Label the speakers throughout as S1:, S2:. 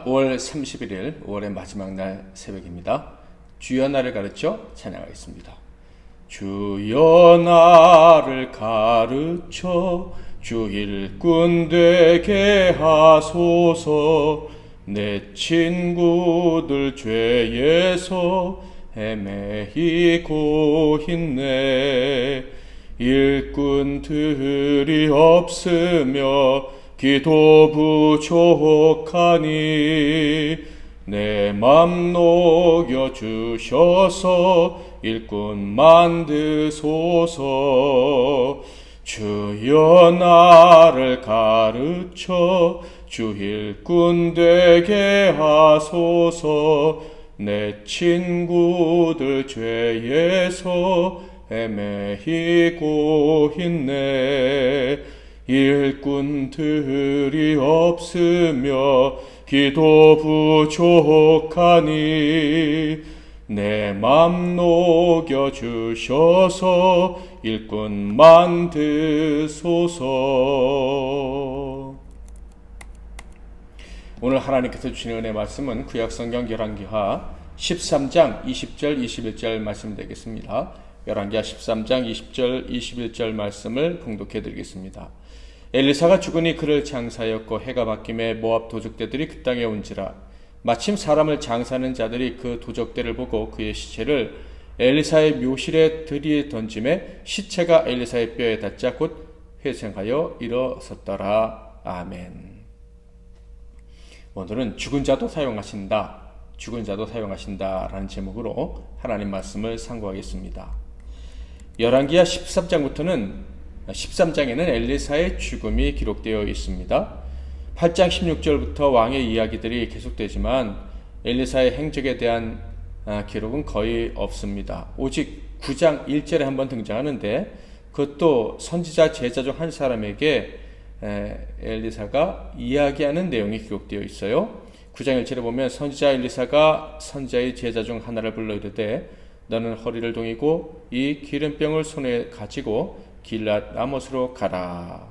S1: 5월 31일 5월의 마지막 날 새벽입니다. 주여 나를 가르쳐 찬양하겠습니다. 주여 나를 가르쳐 주 일꾼 되게 하소서. 내 친구들 죄에서 헤매이고 있네. 일꾼들이 없으며 기도 부족하니 내 맘 녹여주셔서 일꾼 만드소서. 주여 나를 가르쳐 주 일꾼 되게 하소서. 내 친구들 죄에서 헤매이고 있네. 일꾼들이 없으며 기도 부족하니 내 맘 녹여주셔서 일꾼 만드소서. 오늘 하나님께서 주시는 은혜 말씀은 구약성경 열왕기하 13장 20절 21절 말씀 되겠습니다. 열왕기하 13장 20절 21절 말씀을 봉독해 드리겠습니다. 엘리사가 죽으니 그를 장사하였고 해가 바뀜에 모압 도적대들이 그 땅에 온지라. 마침 사람을 장사하는 자들이 그 도적대를 보고 그의 시체를 엘리사의 묘실에 들이 던짐에 시체가 엘리사의 뼈에 닿자 곧 회생하여 일어섰더라. 아멘. 오늘은 죽은 자도 사용하신다, 죽은 자도 사용하신다 라는 제목으로 하나님 말씀을 상고하겠습니다. 열왕기하 13장에는 엘리사의 죽음이 기록되어 있습니다. 8장 16절부터 왕의 이야기들이 계속되지만 엘리사의 행적에 대한 기록은 거의 없습니다. 오직 9장 1절에 한번 등장하는데 그것도 선지자 제자 중 한 사람에게 엘리사가 이야기하는 내용이 기록되어 있어요. 9장 1절에 보면 선지자 엘리사가 선지자의 제자 중 하나를 불러 이르되 너는 허리를 동이고 이 기름병을 손에 가지고 길앗 라못으로 가라.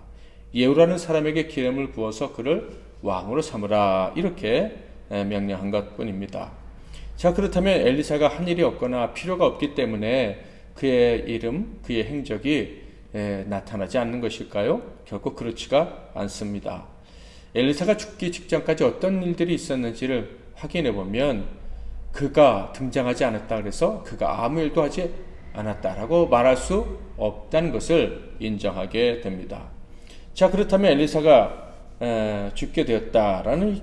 S1: 예후라는 사람에게 기름을 부어서 그를 왕으로 삼으라. 이렇게 명령한 것뿐입니다. 자, 그렇다면 엘리사가 한 일이 없거나 필요가 없기 때문에 그의 이름, 그의 행적이 나타나지 않는 것일까요? 결코 그렇지가 않습니다. 엘리사가 죽기 직전까지 어떤 일들이 있었는지를 확인해 보면 그가 등장하지 않았다 그래서 그가 아무 일도 하지 않았다라고 말할 수 없다는 것을 인정하게 됩니다. 자, 그렇다면 엘리사가 죽게 되었다라는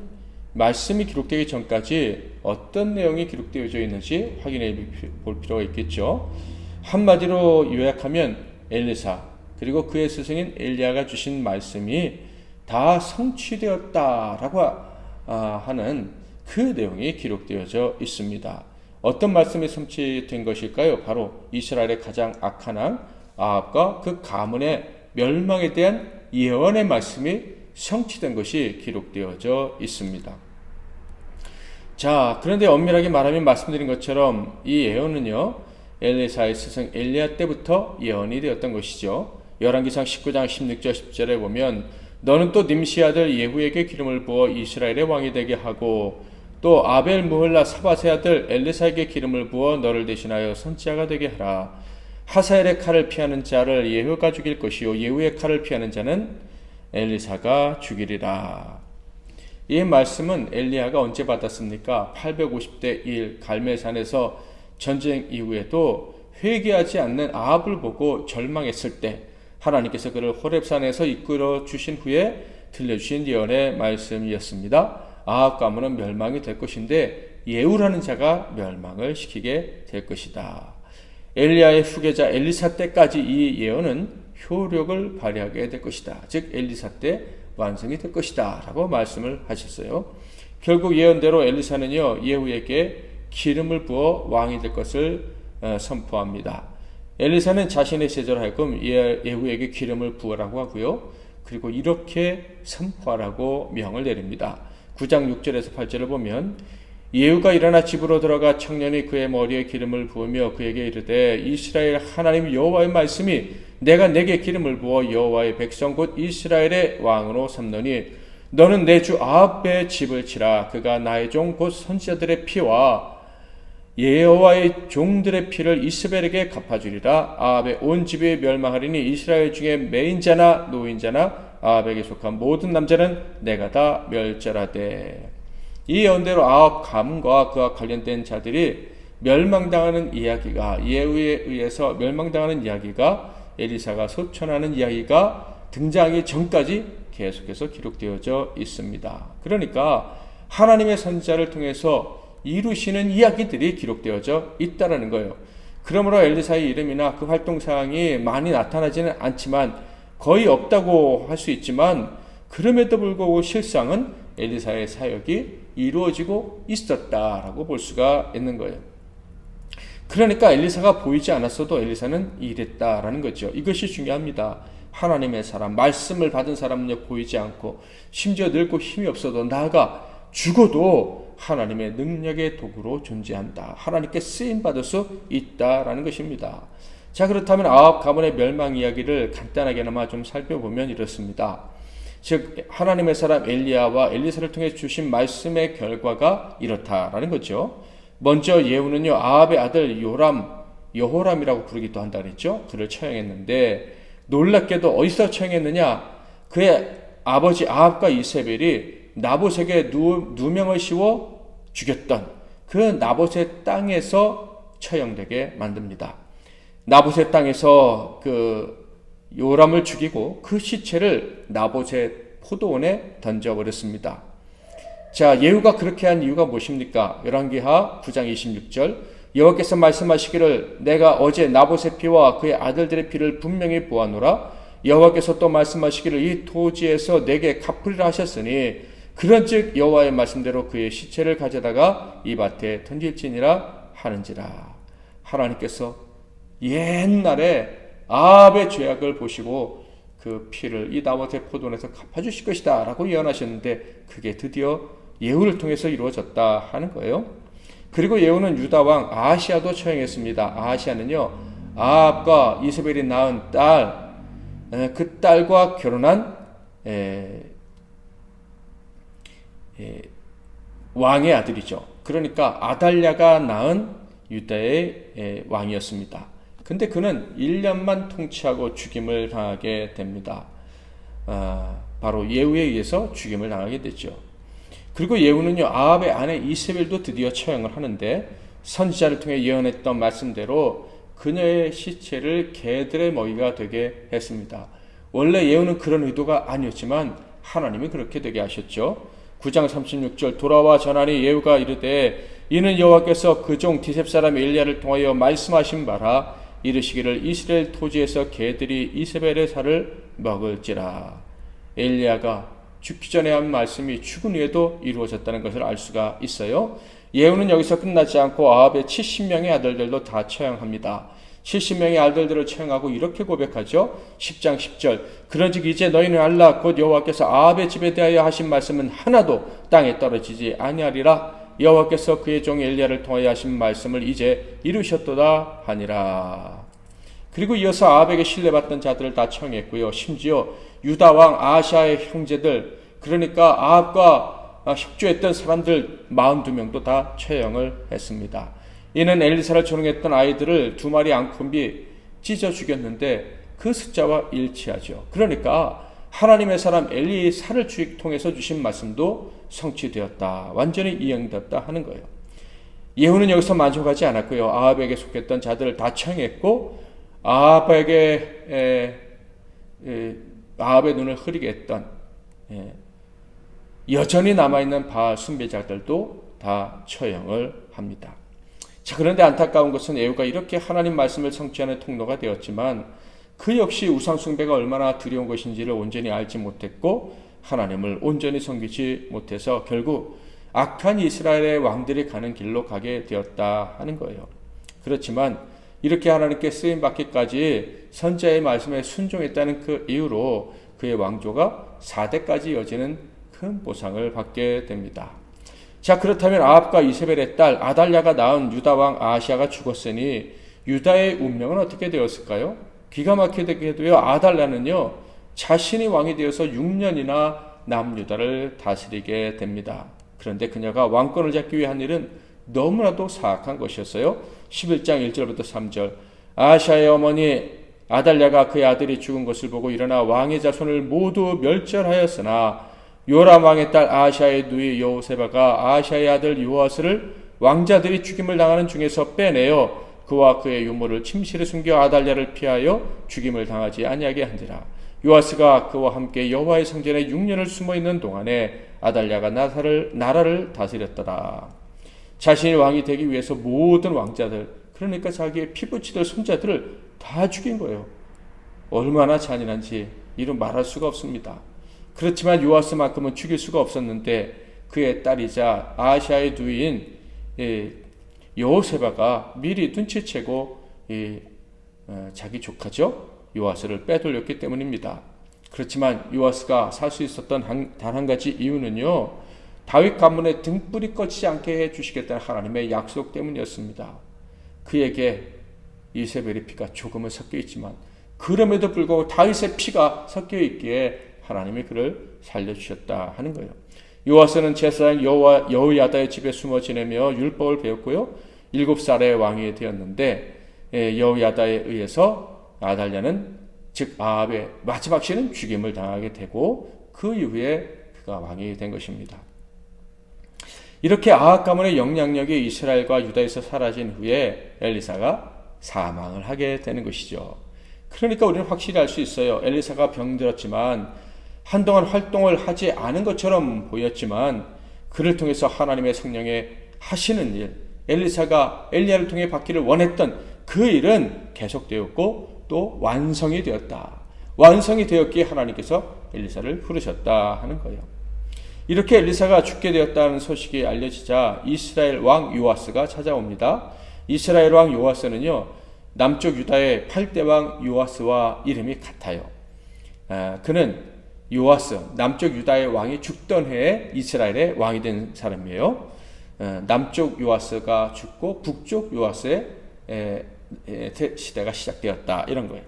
S1: 말씀이 기록되기 전까지 어떤 내용이 기록되어져 있는지 확인해 볼 필요가 있겠죠. 한마디로 요약하면 엘리사 그리고 그의 스승인 엘리야가 주신 말씀이 다 성취되었다라고 하는 그 내용이 기록되어져 있습니다. 어떤 말씀이 성취된 것일까요? 바로 이스라엘의 가장 악한 왕 아합과 그 가문의 멸망에 대한 예언의 말씀이 성취된 것이 기록되어져 있습니다. 자, 그런데 엄밀하게 말하면 말씀드린 것처럼 이 예언은요, 엘리사의 스승 엘리야 때부터 예언이 되었던 것이죠. 열왕기상 19장 16절 10절에 보면 너는 또 님시 아들 예후에게 기름을 부어 이스라엘의 왕이 되게 하고 또 아벨 무홀라 사바세 아들 엘리사에게 기름을 부어 너를 대신하여 선지자가 되게 하라. 하사엘의 칼을 피하는 자를 예후가 죽일 것이요 예후의 칼을 피하는 자는 엘리사가 죽이리라. 이 말씀은 엘리야가 언제 받았습니까? 850대 1 갈멜산에서 전쟁 이후에도 회개하지 않는 아합을 보고 절망했을 때 하나님께서 그를 호렙산에서 이끌어 주신 후에 들려주신 예언의 말씀이었습니다. 아합 가문은 멸망이 될 것인데 예후라는 자가 멸망을 시키게 될 것이다. 엘리야의 후계자 엘리사 때까지 이 예언은 효력을 발휘하게 될 것이다. 즉 엘리사 때 완성이 될 것이다 라고 말씀을 하셨어요. 결국 예언대로 엘리사는요 예후에게 기름을 부어 왕이 될 것을 선포합니다. 엘리사는 자신의 제자로 하여금 예후에게 기름을 부으라고 하고요. 그리고 이렇게 선포하라고 명을 내립니다. 9장 6절에서 8절을 보면 예후가 일어나 집으로 들어가 청년이 그의 머리에 기름을 부으며 그에게 이르되 이스라엘 하나님 여호와의 말씀이 내가 내게 기름을 부어 여호와의 백성 곧 이스라엘의 왕으로 삼노니 너는 내 주 아합의 집을 치라. 그가 나의 종 곧 선지자들의 피와 여호와의 종들의 피를 이스벨에게 갚아주리라. 아합의 온 집이 멸망하리니 이스라엘 중에 매인자나 노인자나 아합에게 속한 모든 남자는 내가 다 멸절하되. 이 예언대로 아합 가문과 그와 관련된 자들이 멸망당하는 이야기가, 예후에 의해서 멸망당하는 이야기가, 엘리사가 소천하는 이야기가 등장하기 전까지 계속해서 기록되어져 있습니다. 그러니까 하나님의 선지자를 통해서 이루시는 이야기들이 기록되어져 있다라는 거예요. 그러므로 엘리사의 이름이나 그 활동사항이 많이 나타나지는 않지만, 거의 없다고 할 수 있지만, 그럼에도 불구하고 실상은 엘리사의 사역이 이루어지고 있었다라고 볼 수가 있는 거예요. 그러니까 엘리사가 보이지 않았어도 엘리사는 일했다라는 거죠. 이것이 중요합니다. 하나님의 사람, 말씀을 받은 사람은요, 보이지 않고 심지어 늙고 힘이 없어도, 나아가 죽어도 하나님의 능력의 도구로 존재한다. 하나님께 쓰임받을 수 있다라는 것입니다. 자, 그렇다면 아합 가문의 멸망 이야기를 간단하게나마 좀 살펴보면 이렇습니다. 즉 하나님의 사람 엘리야와 엘리사를 통해 주신 말씀의 결과가 이렇다라는 거죠. 먼저 예후는요, 아합의 아들 여호람이라고 부르기도 한다 그랬죠. 그를 처형했는데, 놀랍게도 어디서 처형했느냐? 그의 아버지 아합과 이세벨이 나봇에게 누명을 씌워 죽였던 그 나봇의 땅에서 처형되게 만듭니다. 나봇의 땅에서 그 요람을 죽이고 그 시체를 나봇의 포도원에 던져버렸습니다. 자, 예후가 그렇게 한 이유가 무엇입니까? 열왕기하 9장 26절, 여호와께서 말씀하시기를 내가 어제 나봇의 피와 그의 아들들의 피를 분명히 보았노라. 여호와께서 또 말씀하시기를 이 토지에서 내게 갚으리라 하셨으니 그런즉 여호와의 말씀대로 그의 시체를 가져다가 이 밭에 던질지니라 하는지라. 하나님께서 옛날에 아합의 죄악을 보시고 그 피를 이 나봇의 포도원에서 갚아주실 것이다 라고 예언하셨는데, 그게 드디어 예후를 통해서 이루어졌다 하는 거예요. 그리고 예후는 유다왕 아하시아도 처형했습니다. 아하시아는요, 아합과 이세벨이 낳은 딸, 그 딸과 결혼한 왕의 아들이죠. 그러니까 아달랴가 낳은 유다의 왕이었습니다. 근데 그는 1년만 통치하고 죽임을 당하게 됩니다. 바로 예후에 의해서 죽임을 당하게 됐죠. 그리고 예후는요, 아합의 아내 이세벨도 드디어 처형을 하는데, 선지자를 통해 예언했던 말씀대로 그녀의 시체를 개들의 먹이가 되게 했습니다. 원래 예후는 그런 의도가 아니었지만 하나님이 그렇게 되게 하셨죠. 9장 36절, 돌아와 전하니 예후가 이르되 이는 여호와께서 그 종 디셉 사람 엘리야를 통하여 말씀하신 바라. 이르시기를 이스라엘 토지에서 개들이 이세벨의 살을 먹을지라. 엘리야가 죽기 전에 한 말씀이 죽은 후에도 이루어졌다는 것을 알 수가 있어요. 예후는 여기서 끝나지 않고 아합의 70명의 아들들도 다 처형합니다. 70명의 아들들을 처형하고 이렇게 고백하죠. 10장 10절, 그런즉 이제 너희는 알라. 곧 여호와께서 아합의 집에 대하여 하신 말씀은 하나도 땅에 떨어지지 아니하리라. 여호와께서 그의 종 엘리야를 통하여 하신 말씀을 이제 이루셨도다 하니라. 그리고 이어서 아합에게 신뢰받던 자들을 다 처형했고요. 심지어 유다 왕 아하시아의 형제들, 그러니까 아합과 협조했던 사람들 42명도 다 처형을 했습니다. 이는 엘리사를 조롱했던 아이들을 2마리 앙금이 찢어 죽였는데 그 숫자와 일치하죠. 그러니까 하나님의 사람 엘리사를 통해서 주신 말씀도 성취되었다, 완전히 이행되었다 하는 거예요. 예후는 여기서 만족하지 않았고요. 아합에게 속했던 자들을 다 처형했고, 아합의 눈을 흐리게 했던 여전히 남아있는 바알 숭배자들도 다 처형을 합니다. 자, 그런데 안타까운 것은 예후가 이렇게 하나님 말씀을 성취하는 통로가 되었지만 그 역시 우상 숭배가 얼마나 두려운 것인지를 온전히 알지 못했고 하나님을 온전히 섬기지 못해서 결국 악한 이스라엘의 왕들이 가는 길로 가게 되었다 하는 거예요. 그렇지만 이렇게 하나님께 쓰임받기까지 선지자의 말씀에 순종했다는 그 이유로 그의 왕조가 4대까지 이어지는 큰 보상을 받게 됩니다. 자, 그렇다면 아합과 이세벨의 딸 아달랴가 낳은 유다왕 아하시아가 죽었으니 유다의 운명은 어떻게 되었을까요? 기가 막히게도요, 아달랴는요 자신이 왕이 되어서 6년이나 남유다를 다스리게 됩니다. 그런데 그녀가 왕권을 잡기 위한 일은 너무나도 사악한 것이었어요. 11장 1절부터 3절. 아하시아의 어머니 아달랴가 그의 아들이 죽은 것을 보고 일어나 왕의 자손을 모두 멸절하였으나 요람 왕의 딸 아하시아의 누이 여호세바가 아하시아의 아들 요아스를 왕자들이 죽임을 당하는 중에서 빼내어 그와 그의 유모를 침실에 숨겨 아달랴를 피하여 죽임을 당하지 아니하게 한지라. 요아스가 그와 함께 여호와의 성전에 6년을 숨어 있는 동안에 아달랴가 나라를 다스렸더라. 자신이 왕이 되기 위해서 모든 왕자들, 그러니까 자기의 피부치들 손자들을 다 죽인 거예요. 얼마나 잔인한지 이루 말할 수가 없습니다. 그렇지만 요아스만큼은 죽일 수가 없었는데 그의 딸이자 아하시아의 누이인 여호세바가 미리 눈치채고 자기 조카죠, 요아스를 빼돌렸기 때문입니다. 그렇지만 요아스가 살 수 있었던 단 한 가지 이유는요, 다윗 가문의 등불이 꺼지지 않게 해주시겠다는 하나님의 약속 때문이었습니다. 그에게 이세벨의 피가 조금은 섞여 있지만 그럼에도 불구하고 다윗의 피가 섞여 있기에 하나님이 그를 살려주셨다 하는 거예요. 요아스는 제사장 여호야다의 집에 숨어 지내며 율법을 배웠고요, 7살에 왕이 되었는데 여호야다에 의해서 아달랴는 즉 아합의 마지막 시는 죽임을 당하게 되고 그 이후에 그가 왕이 된 것입니다. 이렇게 아합 가문의 영향력이 이스라엘과 유다에서 사라진 후에 엘리사가 사망을 하게 되는 것이죠. 그러니까 우리는 확실히 알 수 있어요. 엘리사가 병들었지만 한동안 활동을 하지 않은 것처럼 보였지만 그를 통해서 하나님의 성령의 하시는 일, 엘리사가 엘리야를 통해 받기를 원했던 그 일은 계속되었고 또 완성이 되었다. 완성이 되었기에 하나님께서 엘리사를 부르셨다 하는 거예요. 이렇게 엘리사가 죽게 되었다는 소식이 알려지자 이스라엘 왕 요아스가 찾아옵니다. 이스라엘 왕 요아스는요, 남쪽 유다의 8대 왕 요아스와 이름이 같아요. 그는 요아스, 남쪽 유다의 왕이 죽던 해에 이스라엘의 왕이 된 사람이에요. 남쪽 요아스가 죽고 북쪽 요아스의 시대가 시작되었다 이런 거예요.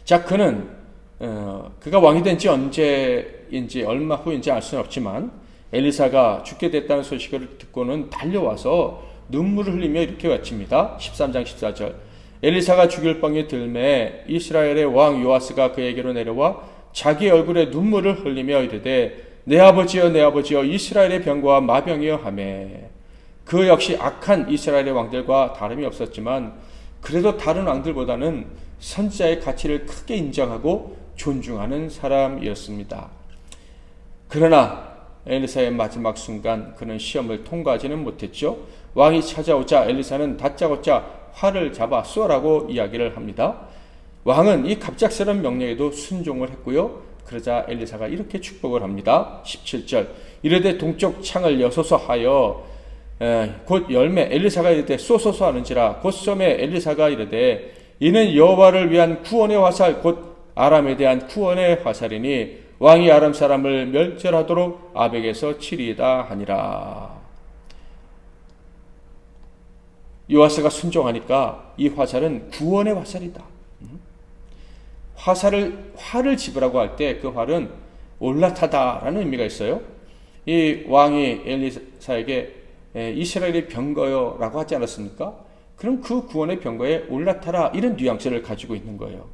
S1: 자, 그가 왕이 된 지 언제인지 얼마 후인지 알 수는 없지만 엘리사가 죽게 됐다는 소식을 듣고는 달려와서 눈물을 흘리며 이렇게 외칩니다. 13장 14절. 엘리사가 죽일 뻥이 들매 이스라엘의 왕 요아스가 그에게로 내려와 자기 얼굴에 눈물을 흘리며 이르되 내 아버지여 내 아버지여 이스라엘의 병과 마병이여 하매. 그 역시 악한 이스라엘의 왕들과 다름이 없었지만 그래도 다른 왕들보다는 선지자의 가치를 크게 인정하고 존중하는 사람이었습니다. 그러나 엘리사의 마지막 순간 그는 시험을 통과하지는 못했죠. 왕이 찾아오자 엘리사는 다짜고짜 활을 잡아 쏘라고 이야기를 합니다. 왕은 이 갑작스러운 명령에도 순종을 했고요. 그러자 엘리사가 이렇게 축복을 합니다. 17절. 이르되 동쪽 창을 여소서 하여 곧 열매 엘리사가 이르되 쏘소서 하는지라 곧 쏘매 엘리사가 이르되 이는 여호와를 위한 구원의 화살 곧 아람에 대한 구원의 화살이니 왕이 아람 사람을 멸절하도록 아벡에서 치리이다 하니라. 요아스가 순종하니까 이 화살은 구원의 화살이다. 활을 집으라고 할 때 그 활은 올라타다라는 의미가 있어요. 이 왕이 엘리사에게 이스라엘의 병거여라고 하지 않았습니까? 그럼 그 구원의 병거에 올라타라 이런 뉘앙스를 가지고 있는 거예요.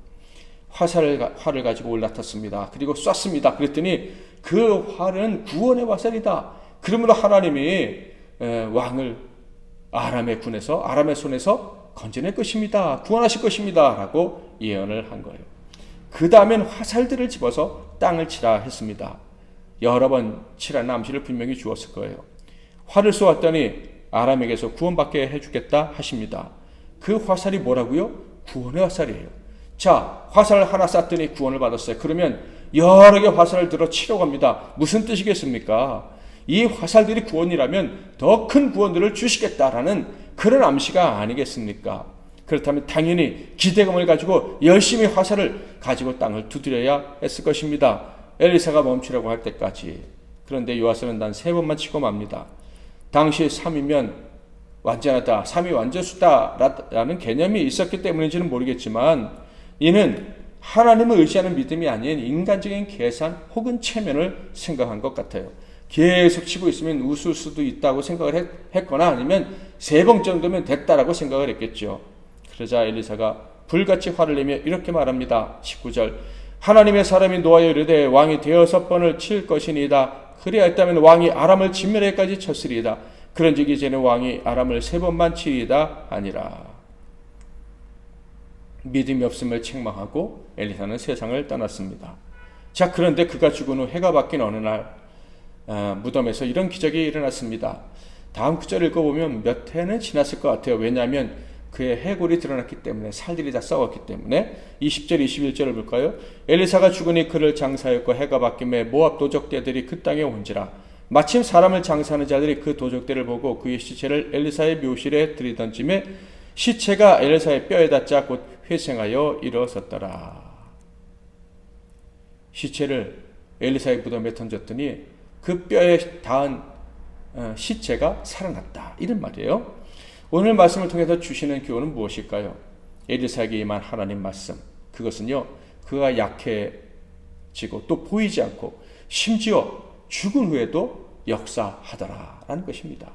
S1: 활을 가지고 올라탔습니다. 그리고 쐈습니다. 그랬더니 그 활은 구원의 화살이다. 그러므로 하나님이 왕을 아람의 손에서 건져낼 것입니다. 구원하실 것입니다. 라고 예언을 한 거예요. 그 다음엔 화살들을 집어서 땅을 치라 했습니다. 여러 번 치라는 암시를 분명히 주었을 거예요. 활을 쏘았더니 아람에게서 구원받게 해주겠다 하십니다. 그 화살이 뭐라고요? 구원의 화살이에요. 자, 화살을 하나 쐈더니 구원을 받았어요. 그러면 여러 개 화살을 들어 치려고 합니다. 무슨 뜻이겠습니까? 이 화살들이 구원이라면 더 큰 구원들을 주시겠다라는 그런 암시가 아니겠습니까? 그렇다면 당연히 기대감을 가지고 열심히 화살을 가지고 땅을 두드려야 했을 것입니다. 엘리사가 멈추라고 할 때까지. 그런데 요아스는 단 3번만 치고 맙니다. 당시 3이면 완전하다, 3이 완전수다라는 개념이 있었기 때문인지는 모르겠지만 이는 하나님을 의지하는 믿음이 아닌 인간적인 계산 혹은 체면을 생각한 것 같아요. 계속 치고 있으면 웃을 수도 있다고 생각을 했거나 아니면 3번 정도면 됐다라고 생각을 했겠죠. 그러자 엘리사가 불같이 화를 내며 이렇게 말합니다. 19절 하나님의 사람이 노하여 이르되 왕이 6번을 칠 것이니이다. 그리하였다면 왕이 아람을 진멸하기까지 쳤으리이다. 그런즉 이제는 왕이 아람을 3번만 치리이다 아니라. 믿음이 없음을 책망하고 엘리사는 세상을 떠났습니다. 자, 그런데 그가 죽은 후 해가 바뀐 어느 날 무덤에서 이런 기적이 일어났습니다. 다음 구절 읽어보면 몇 해는 지났을 것 같아요. 왜냐하면 그의 해골이 드러났기 때문에, 살들이 다 썩었기 때문에. 20절 21절을 볼까요? 엘리사가 죽으니 그를 장사하였고 해가 바뀜에 모압 도적대들이 그 땅에 온지라. 마침 사람을 장사하는 자들이 그 도적대를 보고 그의 시체를 엘리사의 묘실에 들이던짐에 시체가 엘리사의 뼈에 닿자 곧 회생하여 일어섰더라. 시체를 엘리사의 무덤에 던졌더니 그 뼈에 닿은 시체가 살아났다, 이런 말이에요. 오늘 말씀을 통해서 주시는 교훈은 무엇일까요? 엘리사에게 임한 하나님 말씀, 그것은요, 그가 약해지고 또 보이지 않고 심지어 죽은 후에도 역사하더라라는 것입니다.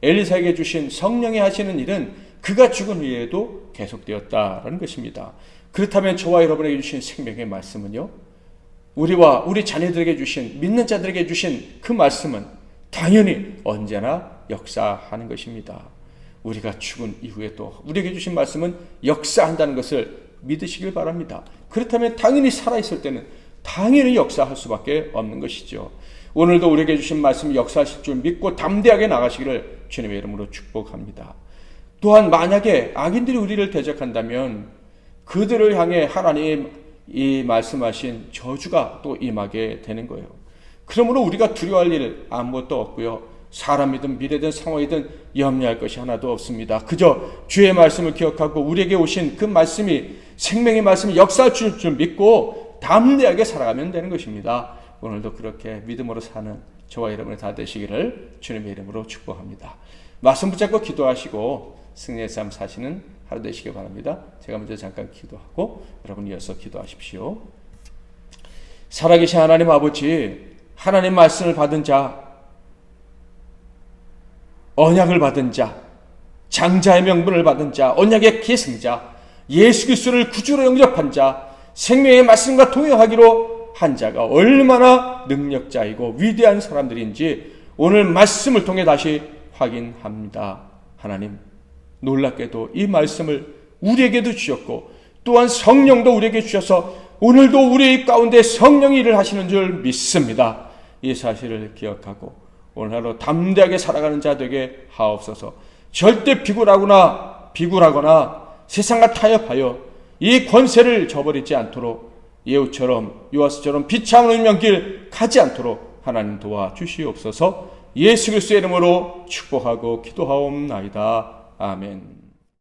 S1: 엘리사에게 주신 성령이 하시는 일은 그가 죽은 후에도 계속되었다라는 것입니다. 그렇다면 저와 여러분에게 주신 생명의 말씀은요, 우리와 우리 자녀들에게 주신, 믿는 자들에게 주신 그 말씀은 당연히 언제나 역사하는 것입니다. 우리가 죽은 이후에 또 우리에게 주신 말씀은 역사한다는 것을 믿으시길 바랍니다. 그렇다면 당연히 살아있을 때는 당연히 역사할 수밖에 없는 것이죠. 오늘도 우리에게 주신 말씀이 역사하실 줄 믿고 담대하게 나가시기를 주님의 이름으로 축복합니다. 또한 만약에 악인들이 우리를 대적한다면 그들을 향해 하나님 이 말씀하신 저주가 또 임하게 되는 거예요. 그러므로 우리가 두려워할 일 아무것도 없고요. 사람이든 미래든 상황이든 염려할 것이 하나도 없습니다. 그저 주의 말씀을 기억하고 우리에게 오신 그 말씀이, 생명의 말씀이 역사할 줄 믿고 담대하게 살아가면 되는 것입니다. 오늘도 그렇게 믿음으로 사는 저와 여러분이 다 되시기를 주님의 이름으로 축복합니다. 말씀 붙잡고 기도하시고 승리의 삶 사시는 하루 되시길 바랍니다. 제가 먼저 잠깐 기도하고 여러분 이어서 기도하십시오. 살아계신 하나님 아버지, 하나님 말씀을 받은 자, 언약을 받은 자, 장자의 명분을 받은 자, 언약의 계승자, 예수 그리스도를 구주로 영접한 자, 생명의 말씀과 동행하기로 한 자가 얼마나 능력자이고 위대한 사람들인지 오늘 말씀을 통해 다시 확인합니다. 하나님, 놀랍게도 이 말씀을 우리에게도 주셨고 또한 성령도 우리에게 주셔서 오늘도 우리 가운데 성령이 일을 하시는 줄 믿습니다. 이 사실을 기억하고 오늘 하루 담대하게 살아가는 자 되게 하옵소서. 절대 비굴하거나 세상과 타협하여 이 권세를 저버리지 않도록, 예후처럼 요아스처럼 비참한 운명길 가지 않도록 하나님 도와주시옵소서. 예수 그리스도의 이름으로 축복하고 기도하옵나이다. 아멘.